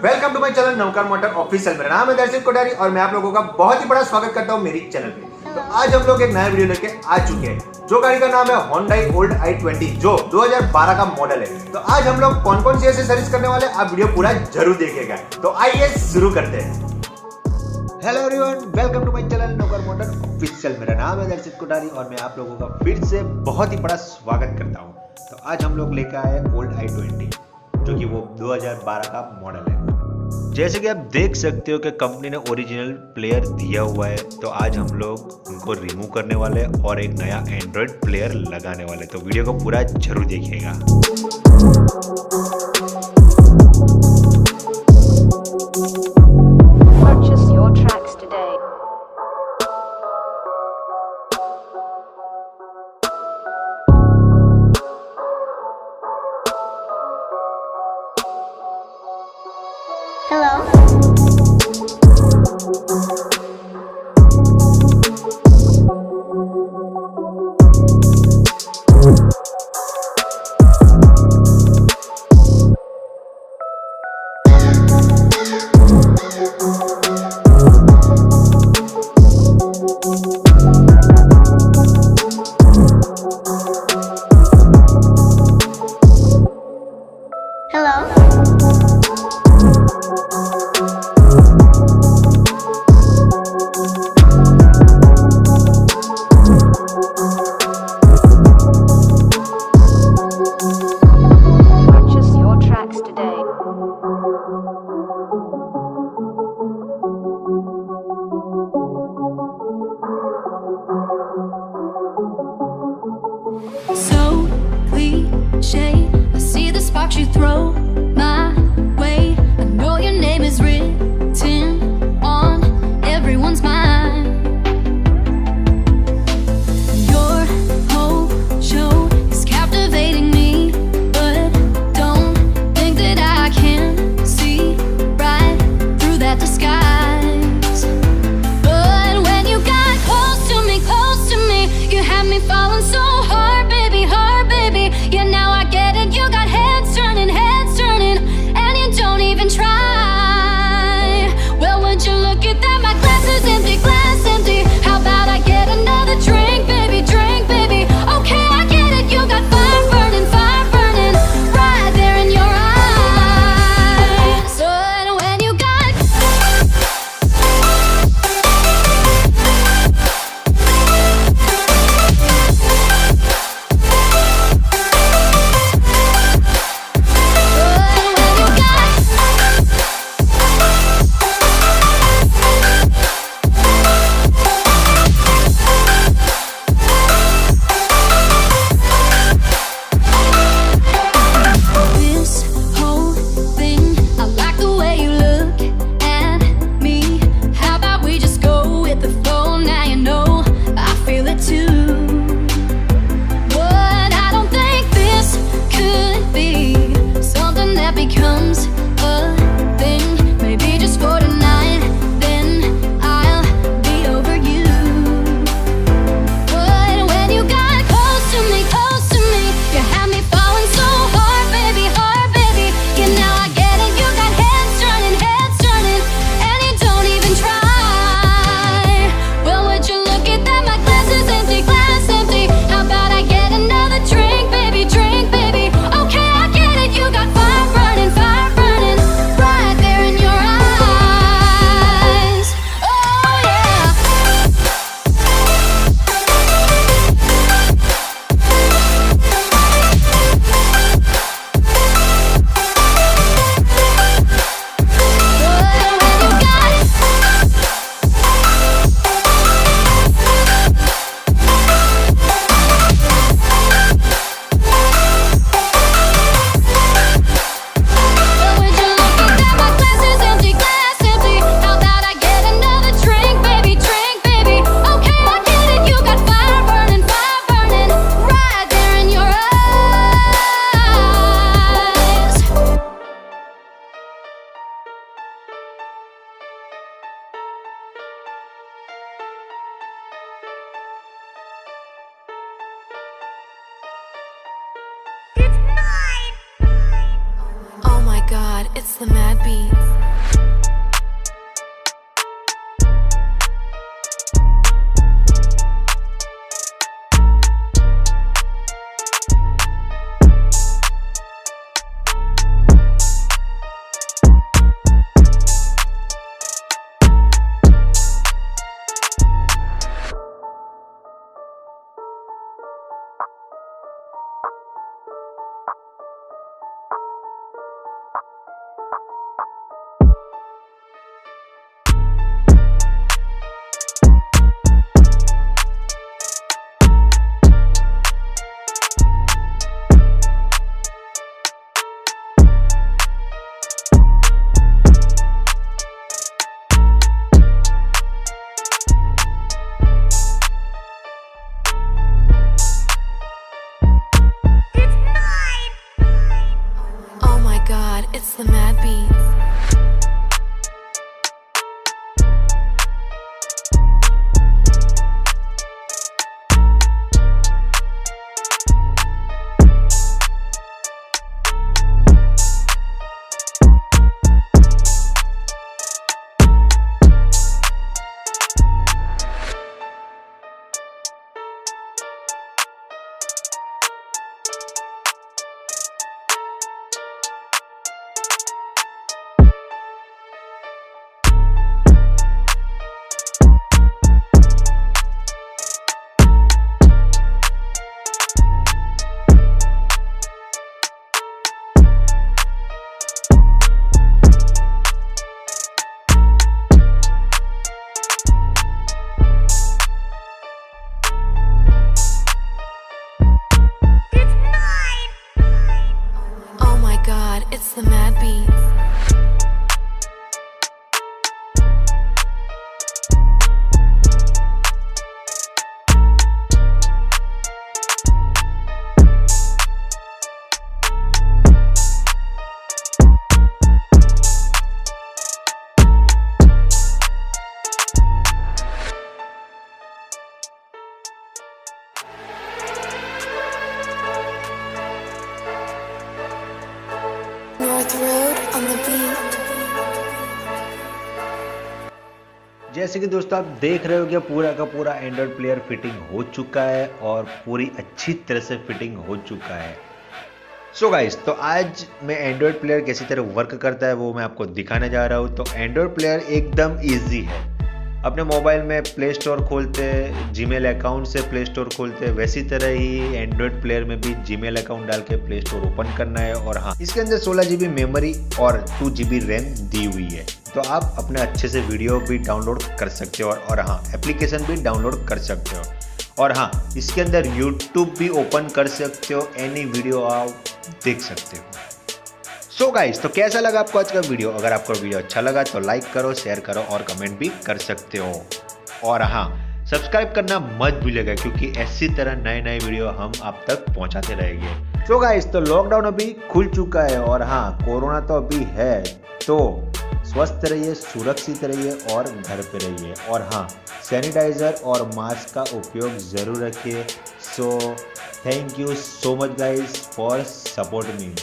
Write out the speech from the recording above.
Welcome to my channel Navkar motor official. मेरा नाम है दर्शित कोठारी और मैं आप लोगों का बहुत ही बड़ा स्वागत करता हूं मेरी चैनल पे। तो आज हम लोग एक नया वीडियो लेके आ चुके हैं जो गाड़ी का नाम है Hyundai ओल्ड I-20 जो 2012 का मॉडल है। तो आज हम लोग कौन कौन सी ऐसे सर्विस करने वाले हैं आप वीडियो पूरा जरूर देखिएगा। तो आइए शुरू करते हैं। Hello everyone, welcome to my channel Navkar motor official. मेरा नाम है दर्शित कोठारी और मैं आप लोगों का फिर से बहुत ही बड़ा स्वागत करता हूँ। तो आज हम लोग लेकर आए ओल्ड I-20 जो कि वो 2012 का मॉडल है। जैसे कि आप देख सकते हो कि कंपनी ने ओरिजिनल प्लेयर दिया हुआ है, तो आज हम लोग उनको रिमूव करने वाले हैं और एक नया एंड्रॉयड प्लेयर लगाने वाले। तो वीडियो को पूरा जरूर देखिएगा। Purchase your tracks today. Hello. So cliche, I see the sparks you throw my way. I know your name is written on everyone's mind. Your whole show is captivating me, but don't think that I can see right through that disguise. But when you got close to me, you had me falling so hard, baby, yeah, now I get it. You got heads turning, and you don't even try. Well, would you look at that? My glass is empty, glass empty. How about I get another drink, baby, drink, baby? Okay, I get it. You got fire burning right there in your eyes. So when you got it's the mad beat. It's the mad beat. It's the mad beat. North Road on the beat. जैसे कि दोस्तों आप देख रहे हो कि पूरा का पूरा एंड्रॉयड प्लेयर फिटिंग हो चुका है और पूरी अच्छी तरह से फिटिंग हो चुका है। सो गाइस, तो आज मैं एंड्रॉयड प्लेयर कैसी तरह वर्क करता है वो मैं आपको दिखाने जा रहा हूँ। तो एंड्रॉयड प्लेयर एकदम इजी है। अपने मोबाइल में प्ले स्टोर खोलते, जीमेल अकाउंट से प्ले स्टोर खोलते, वैसी तरह ही एंड्रॉयड प्लेयर में भी जीमेल अकाउंट डाल के प्ले स्टोर ओपन करना है। और हाँ, इसके अंदर 16 GB मेमोरी और 2 GB रैम दी हुई है, तो आप अपने अच्छे से वीडियो भी डाउनलोड कर सकते हो और हाँ, एप्लीकेशन भी डाउनलोड कर सकते हो। और हाँ, इसके अंदर यूट्यूब भी ओपन कर सकते हो, एनी वीडियो आप देख सकते हो। सो गाइस, तो कैसा लगा आपको आज का वीडियो? अगर आपको वीडियो अच्छा लगा तो लाइक करो, शेयर करो और कमेंट भी कर सकते हो। और हाँ, सब्सक्राइब करना मत भूलिएगा क्योंकि ऐसी तरह नए नए वीडियो हम आप तक पहुंचाते रहेंगे। सो गाइस, तो लॉकडाउन अभी खुल चुका है और हाँ, कोरोना तो अभी है, तो स्वस्थ रहिए, सुरक्षित रहिए और घर पे रहिए। और हाँ, सैनिटाइजर और मास्क का उपयोग ज़रूर रखिए। So thank you so much guys for support me.